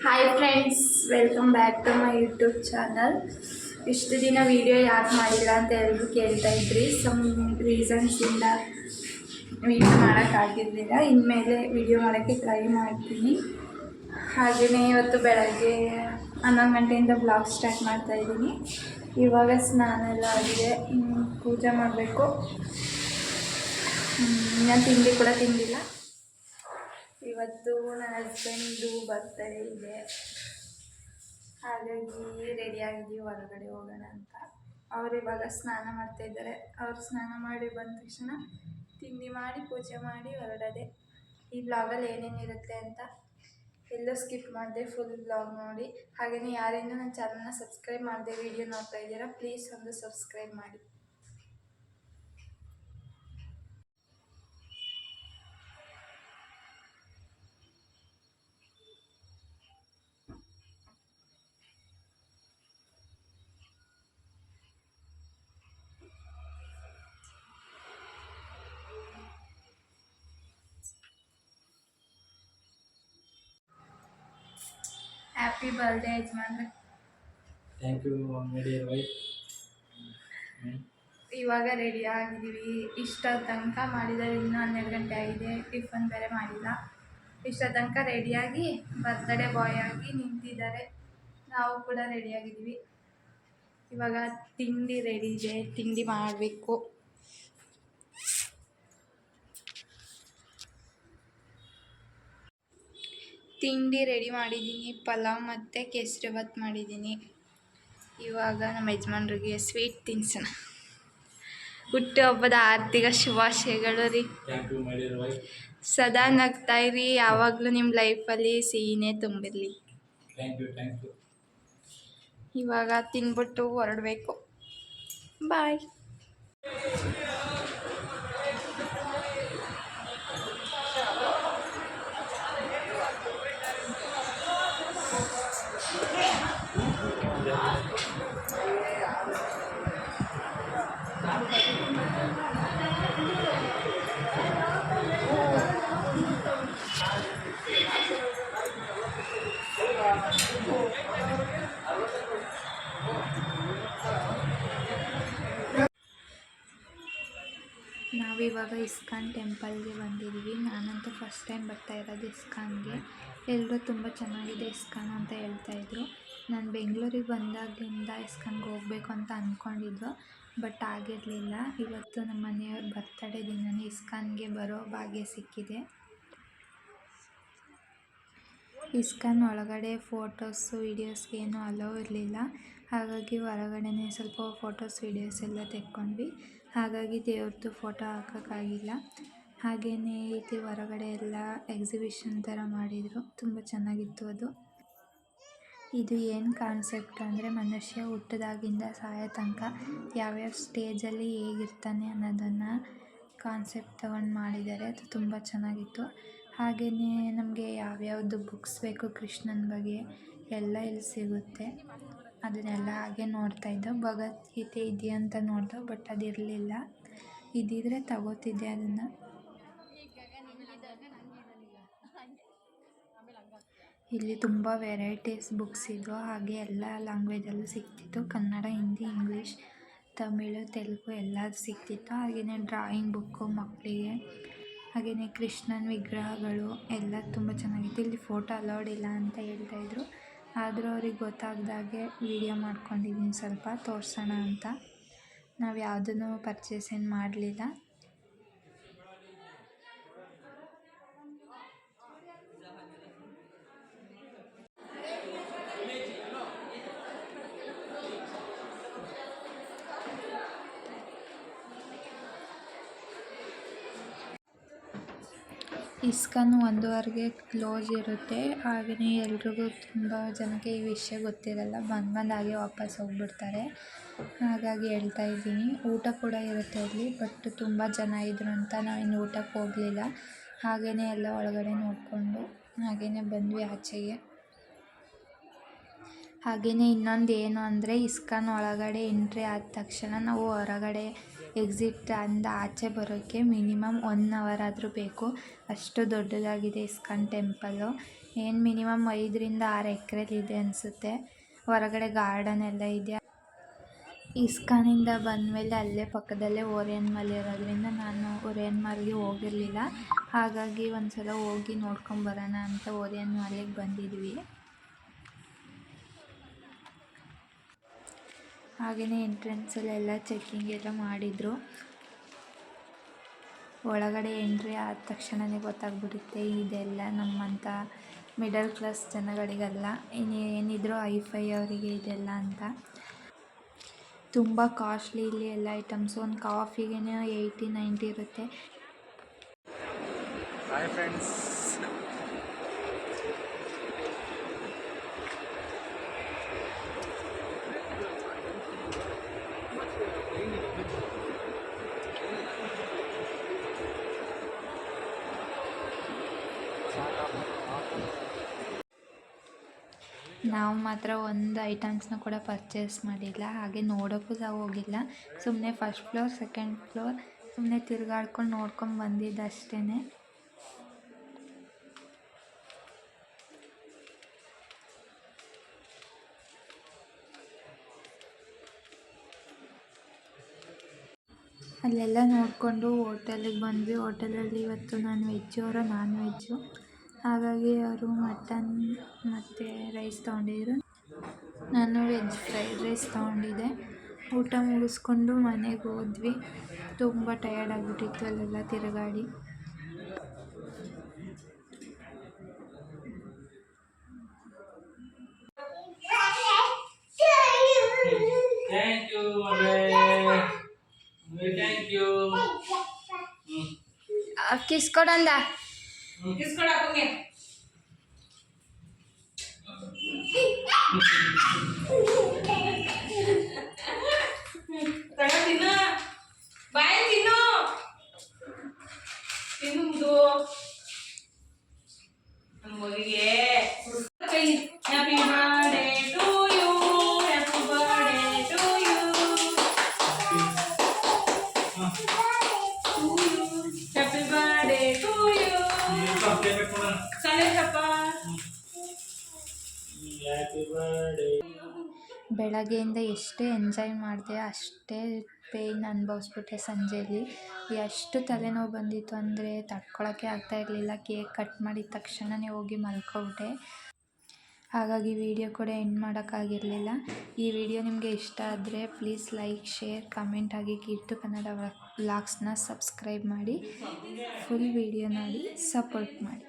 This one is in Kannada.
Hi friends, welcome back to my YouTube channel. ಇಷ್ಟು ದಿನ ವಿಡಿಯೋ ಯಾಕೆ ಮಾಡಿಲ್ಲ ಅಂತ ಎಲ್ಲರೂ ಕೇಳ್ತಾ ಇದ್ರಿ. ಸಮ್ ರೀಸನ್ಸಿಂದ ವಿಡಿಯೋ ಮಾಡೋಕ್ಕಾಗಿರಲಿಲ್ಲ. ಇನ್ಮೇಲೆ ವಿಡಿಯೋ ಮಾಡೋಕ್ಕೆ ಟ್ರೈ ಮಾಡ್ತೀನಿ. ಹಾಗೆಯೇ ಇವತ್ತು ಬೆಳಗ್ಗೆ 11 ಗಂಟೆಯಿಂದ ಬ್ಲಾಗ್ ಸ್ಟಾರ್ಟ್ ಮಾಡ್ತಾಯಿದ್ದೀನಿ. ಇವಾಗ ಸ್ನಾನ ಎಲ್ಲ ಆಗಿದೆ, ಪೂಜೆ ಮಾಡಬೇಕು. ನಾನು ತಿಂಡಿ ಕೂಡ ತಿಂದಿಲ್ಲ. ಇವತ್ತು ನನ್ನ ಹಸ್ಬೆಂಡು ಬರ್ತ್ಡೇ ಇದೆ, ಹಾಗಾಗಿ ರೆಡಿಯಾಗಿದ್ದೀವಿ ಹೊರಗಡೆ ಹೋಗೋಣ ಅಂತ. ಅವರು ಇವಾಗ ಸ್ನಾನ ಮಾಡ್ತಾಯಿದ್ದಾರೆ. ಅವ್ರು ಸ್ನಾನ ಮಾಡಿ ಬಂದ ತಕ್ಷಣ ತಿಂಡಿ ಮಾಡಿ ಪೂಜೆ ಮಾಡಿ ಹೊರಡೋದೆ. ಈ ಬ್ಲಾಗಲ್ಲಿ ಏನೇನಿರುತ್ತೆ ಅಂತ ಎಲ್ಲೋ ಸ್ಕಿಪ್ ಮಾಡಿದೆ, ಫುಲ್ ಬ್ಲಾಗ್ ನೋಡಿ. ಹಾಗೆಯೇ ಯಾರೇನೂ ನನ್ನ ಚಾನಲ್ನ ಸಬ್ಸ್ಕ್ರೈಬ್ ಮಾಡದೆ ವಿಡಿಯೋ ನೋಡ್ತಾ ಇದ್ದೀರಾ, ಪ್ಲೀಸ್ ಒಂದು ಸಬ್ಸ್ಕ್ರೈಬ್ ಮಾಡಿ. ಹ್ಯಾಪಿ ಬರ್ಡೇ ಯಜಮಾನ್ರೆ. Thank you. ಇವಾಗ ರೆಡಿ ಆಗಿದ್ದೀವಿ. ಇಷ್ಟ ತನಕ ಮಾಡಿದ್ದಾರೆ, ಇನ್ನೂ 12 ಗಂಟೆ ಆಗಿದೆ. ಟಿಫನ್ ಬೇರೆ ಮಾಡಿಲ್ಲ. ಇಷ್ಟ ತನಕ ರೆಡಿಯಾಗಿ ಬರ್ತ್ಡೇ ಬಾಯ್ ಆಗಿ ನಿಂತಿದ್ದಾರೆ. ನಾವು ಕೂಡ ರೆಡಿಯಾಗಿದ್ದೀವಿ. ಇವಾಗ ತಿಂಡಿ ರೆಡಿ ಇದೆ, ತಿಂಡಿ ಮಾಡಬೇಕು. ತಿಂಡಿ ರೆಡಿ ಮಾಡಿದ್ದೀನಿ. ಪಲಾವ್ ಮತ್ತು ಕೇಸರಿಬಾತ್ ಮಾಡಿದ್ದೀನಿ. ಇವಾಗ ನಮ್ಮ ಯಜಮಾನ್ರಿಗೆ ಸ್ವೀಟ್ ತಿನ್ಸೋಣ. ಹುಟ್ಟುಹಬ್ಬದ ಆರ್ಥಿಕ ಶುಭಾಶಯಗಳು ರೀ. ಸದಾ ನಗ್ತಾ ಇರಿ, ಯಾವಾಗಲೂ ನಿಮ್ಮ ಲೈಫಲ್ಲಿ ಸಿಹಿನೇ ತುಂಬಿರಲಿ. ಇವಾಗ ತಿನ್ಬಿಟ್ಟು ಹೊರಡಬೇಕು. ಬಾಯ್. ನಾವಿವಾಗ ಇಸ್ಕಾನ್ ಟೆಂಪಲ್ಗೆ ಬಂದಿದ್ದೀವಿ. ನಾನಂತೂ ಫಸ್ಟ್ ಟೈಮ್ ಬರ್ತಾ ಇರೋದು ಇಸ್ಕಾನ್ಗೆ. ಎಲ್ಲರೂ ತುಂಬ ಚೆನ್ನಾಗಿದೆ ಇಸ್ಕಾನ್ ಅಂತ ಹೇಳ್ತಾಯಿದ್ರು. ನಾನು ಬೆಂಗಳೂರಿಗೆ ಬಂದಾಗಲಿಂದ ಇಸ್ಕಾನ್ಗೆ ಹೋಗಬೇಕು ಅಂತ ಅಂದ್ಕೊಂಡಿದ್ದು, ಬಟ್ ಆಗಿರಲಿಲ್ಲ. ಇವತ್ತು ನಮ್ಮ ಮನೆಯವ್ರ ಬರ್ತಡೇ ದಿನವೇ ಇಸ್ಕಾನ್ಗೆ ಬರೋ ಭಾಗ್ಯ ಸಿಕ್ಕಿದೆ. ಇಸ್ಕಾನ್ ಒಳಗಡೆ ಫೋಟೋಸು ವೀಡಿಯೋಸ್ಗೆ ಏನೂ ಅಲೋ ಇರಲಿಲ್ಲ. ಹಾಗಾಗಿ ಹೊರಗಡೆನೇ ಸ್ವಲ್ಪ ಫೋಟೋಸ್ ವೀಡಿಯೋಸ್ ಎಲ್ಲ ತೆಕ್ಕೊಂಡ್ವಿ. ಹಾಗಾಗಿ ದೇವ್ರದ್ದು ಫೋಟೋ ಹಾಕೋಕ್ಕಾಗಿಲ್ಲ. ಹಾಗೆಯೇ ಇಲ್ಲಿ ಹೊರಗಡೆ ಎಲ್ಲ ಎಕ್ಸಿಬಿಷನ್ ಥರ ಮಾಡಿದರು, ತುಂಬ ಚೆನ್ನಾಗಿತ್ತು ಅದು. ಇದು ಏನು ಕಾನ್ಸೆಪ್ಟ್ ಅಂದರೆ, ಮನುಷ್ಯ ಹುಟ್ಟಿದಾಗಿಂದ ಸಾಯೋ ತನಕ ಯಾವ್ಯಾವ ಸ್ಟೇಜಲ್ಲಿ ಹೇಗಿರ್ತಾನೆ ಅನ್ನೋದನ್ನು ಕಾನ್ಸೆಪ್ಟ್ ತಗೊಂಡು ಮಾಡಿದ್ದಾರೆ. ಅದು ತುಂಬ ಚೆನ್ನಾಗಿತ್ತು. ಹಾಗೆಯೇ ನಮಗೆ ಯಾವ್ಯಾವುದು ಬುಕ್ಸ್ ಬೇಕು ಕೃಷ್ಣನ ಬಗ್ಗೆ ಎಲ್ಲ ಇಲ್ಲಿ ಸಿಗುತ್ತೆ. ಅದನ್ನೆಲ್ಲ ಹಾಗೆ ನೋಡ್ತಾಯಿದ್ದೋ. ಭಗವದ್ಗೀತೆ ಇದೆಯಂತ ನೋಡ್ದೋ, ಬಟ್ ಅದಿರಲಿಲ್ಲ. ಇದ್ದಿದ್ರೆ ತಗೋತಿದ್ದೆ ಅದನ್ನು. ಇಲ್ಲಿ ತುಂಬ ವೆರೈಟೀಸ್ ಬುಕ್ಸ್ ಇದ್ವು. ಹಾಗೆ ಎಲ್ಲ ಲ್ಯಾಂಗ್ವೇಜಲ್ಲೂ ಸಿಗ್ತಿತ್ತು. ಕನ್ನಡ, ಹಿಂದಿ, ಇಂಗ್ಲೀಷ್, ತಮಿಳು, ತೆಲುಗು ಎಲ್ಲ ಸಿಗ್ತಿತ್ತು. ಹಾಗೆಯೇ ಡ್ರಾಯಿಂಗ್ ಬುಕ್ಕು ಮಕ್ಕಳಿಗೆ, ಹಾಗೆಯೇ ಕೃಷ್ಣನ ವಿಗ್ರಹಗಳು ಎಲ್ಲ ತುಂಬ ಚೆನ್ನಾಗಿತ್ತು. ಇಲ್ಲಿ ಫೋಟೋ ಅಲೌಡ್ ಇಲ್ಲ ಅಂತ ಹೇಳ್ತಾಯಿದ್ರು. ಆದರೂ ಅವ್ರಿಗೆ ಗೊತ್ತಾಗ್ದಾಗೆ ವಿಡಿಯೋ ಮಾಡ್ಕೊಂಡಿದ್ದೀನಿ, ಸ್ವಲ್ಪ ತೋರಿಸೋಣ ಅಂತ. ನಾವು ಯಾವುದನ್ನು ಪರ್ಚೇಸ್ ಏನು ಮಾಡಲಿಲ್ಲ. ಇಸ್ಕಾನ್ 1:15ಗೆ ಕ್ಲೋಸ್ ಇರುತ್ತೆ. ಹಾಗೆಯೇ ಎಲ್ರಿಗೂ ತುಂಬ ಜನಕ್ಕೆ ಈ ವಿಷಯ ಗೊತ್ತಿರಲ್ಲ, ಬಂದಾಗೆ ವಾಪಸ್ ಹೋಗ್ಬಿಡ್ತಾರೆ. ಹಾಗಾಗಿ ಹೇಳ್ತಾ ಇದ್ದೀನಿ. ಊಟ ಕೂಡ ಇರುತ್ತೆ ಇಲ್ಲಿ, ಬಟ್ ತುಂಬ ಜನ ಇದ್ರು ಅಂತ ನಾವಿನ್ನು ಊಟಕ್ಕೆ ಹೋಗಲಿಲ್ಲ. ಹಾಗೆಯೇ ಎಲ್ಲ ಒಳಗಡೆ ನೋಡಿಕೊಂಡು ಹಾಗೆಯೇ ಬಂದ್ವಿ ಆಚೆಗೆ. ಹಾಗೆಯೇ ಇನ್ನೊಂದು ಏನು ಅಂದರೆ, ಇಸ್ಕಾನ್ ಒಳಗಡೆ ಎಂಟ್ರಿ ಆದ ತಕ್ಷಣ ನಾವು ಹೊರಗಡೆ ಎಕ್ಸಿಟ್ ಅಂದ ಆಚೆ ಬರೋಕ್ಕೆ ಮಿನಿಮಮ್ 1 ಅವರ್ ಆದರೂ ಬೇಕು. ಅಷ್ಟು ದೊಡ್ಡದಾಗಿದೆ ಇಸ್ಕಾನ್ ಟೆಂಪಲ್ಲು. ಏನು ಮಿನಿಮಮ್ 5-6 ಎಕರೆಲಿದೆ ಅನಿಸುತ್ತೆ. ಹೊರಗಡೆ ಗಾರ್ಡನ್ ಎಲ್ಲ ಇದೆ. ಇಸ್ಕಾನಿಂದ ಬಂದಮೇಲೆ ಅಲ್ಲೇ ಪಕ್ಕದಲ್ಲೇ ಓರಿಯನ್ ಮಾಲ್ ಇರೋದ್ರಿಂದ ನಾನು ಓರಿಯನ್ ಮಾಲ್ಗೆ ಹೋಗಿರಲಿಲ್ಲ. ಹಾಗಾಗಿ ಒಂದು ಸಲ ಹೋಗಿ ನೋಡ್ಕೊಂಬರೋಣ ಅಂತ ಓರಿಯನ್ ಮಾಲಿಗೆ ಬಂದಿದ್ವಿ. ಹಾಗೆಯೇ ಎಂಟ್ರೆನ್ಸಲ್ಲೆಲ್ಲ ಚೆಕ್ಕಿಂಗ್ ಎಲ್ಲ ಮಾಡಿದರು. ಒಳಗಡೆ ಎಂಟ್ರಿ ಆದ ತಕ್ಷಣವೇ ಗೊತ್ತಾಗ್ಬಿಡುತ್ತೆ ಇದೆಲ್ಲ ನಮ್ಮಂಥ ಮಿಡಲ್ ಕ್ಲಾಸ್ ಜನಗಳಿಗಲ್ಲ, ಏನಿದ್ರು ಐಫೈ ಅವರಿಗೆ ಇದೆಲ್ಲ ಅಂತ. ತುಂಬ ಕಾಸ್ಟ್ಲಿ ಇಲ್ಲಿ ಎಲ್ಲ ಐಟಮ್ಸು. ಒಂದು ಕಾಫಿಗೆ 80-90 ಇರುತ್ತೆ. ಹಾಯ್ ಫ್ರೆಂಡ್ಸ್, ನಾವು ಮಾತ್ರ ಒಂದು ಐಟಮ್ಸ್ನ ಕೂಡ ಪರ್ಚೇಸ್ ಮಾಡಿಲ್ಲ, ಹಾಗೆ ನೋಡೋಕ್ಕೂ ಸಹ ಹೋಗಿಲ್ಲ. ಸುಮ್ಮನೆ ಫಸ್ಟ್ ಫ್ಲೋರ್ ಸೆಕೆಂಡ್ ಫ್ಲೋರ್ ಸುಮ್ಮನೆ ತಿರುಗಾಡ್ಕೊಂಡು ನೋಡ್ಕೊಂಡು ಬಂದಿದ್ದು ಅಷ್ಟೇ. ಅಲ್ಲೆಲ್ಲ ನೋಡಿಕೊಂಡು ಹೋಟೆಲಿಗೆ ಬಂದ್ವಿ. ಹೋಟೆಲಲ್ಲಿ ಇವತ್ತು ನಾನ್ ವೆಜ್ಜು, ಹಾಗಾಗಿ ಅವರು ಮಟನ್ ಮತ್ತು ರೈಸ್ ತೊಗೊಂಡಿದ್ರು. ನಾನು ವೆಜ್ ಫ್ರೈಡ್ ರೈಸ್ ತೊಗೊಂಡಿದ್ದೆ. ಊಟ ಮುಗಿಸ್ಕೊಂಡು ಮನೆಗೆ ಹೋದ್ವಿ. ತುಂಬ ಟಯರ್ಡ್ ಆಗಿಬಿಟ್ಟಿತ್ತು ಅಲ್ಲೆಲ್ಲ ತಿರುಗಾಡಿ. ಕಿಸ್ಕೊಡಂದ ಬೆಳಗ್ಗೆಯಿಂದ ಎಷ್ಟೇ ಎಂಜಾಯ್ ಮಾಡಿದೆ ಅಷ್ಟೇ ಪೇಯ್ನ್ ಅನುಭವಿಸ್ಬಿಟ್ಟೆ. ಸಂಜೆಯಲ್ಲಿ ಎಷ್ಟು ತಲೆನೋವು ಬಂದಿತ್ತು ಅಂದರೆ ತಡ್ಕೊಳಕ್ಕೆ ಆಗ್ತಾಯಿರಲಿಲ್ಲ. ಕೇಕ್ ಕಟ್ ಮಾಡಿದ ತಕ್ಷಣವೇ ಹೋಗಿ ಮಲ್ಕೊಬಿಟ್ಟೆ. ಹಾಗಾಗಿ ವಿಡಿಯೋ ಕೂಡ ಎಂಡ್ ಮಾಡೋಕ್ಕಾಗಿರಲಿಲ್ಲ. ಈ ವಿಡಿಯೋ ನಿಮಗೆ ಇಷ್ಟ ಆದರೆ ಪ್ಲೀಸ್ ಲೈಕ್, ಶೇರ್, ಕಮೆಂಟ್ ಆಗಿ ಕೀರ್ತು ಕನ್ನಡ ವ್ಲಾಗ್ಸ್ನ ಸಬ್ಸ್ಕ್ರೈಬ್ ಮಾಡಿ. ಫುಲ್ ವಿಡಿಯೋ ನೋಡಿ ಸಪೋರ್ಟ್ ಮಾಡಿ.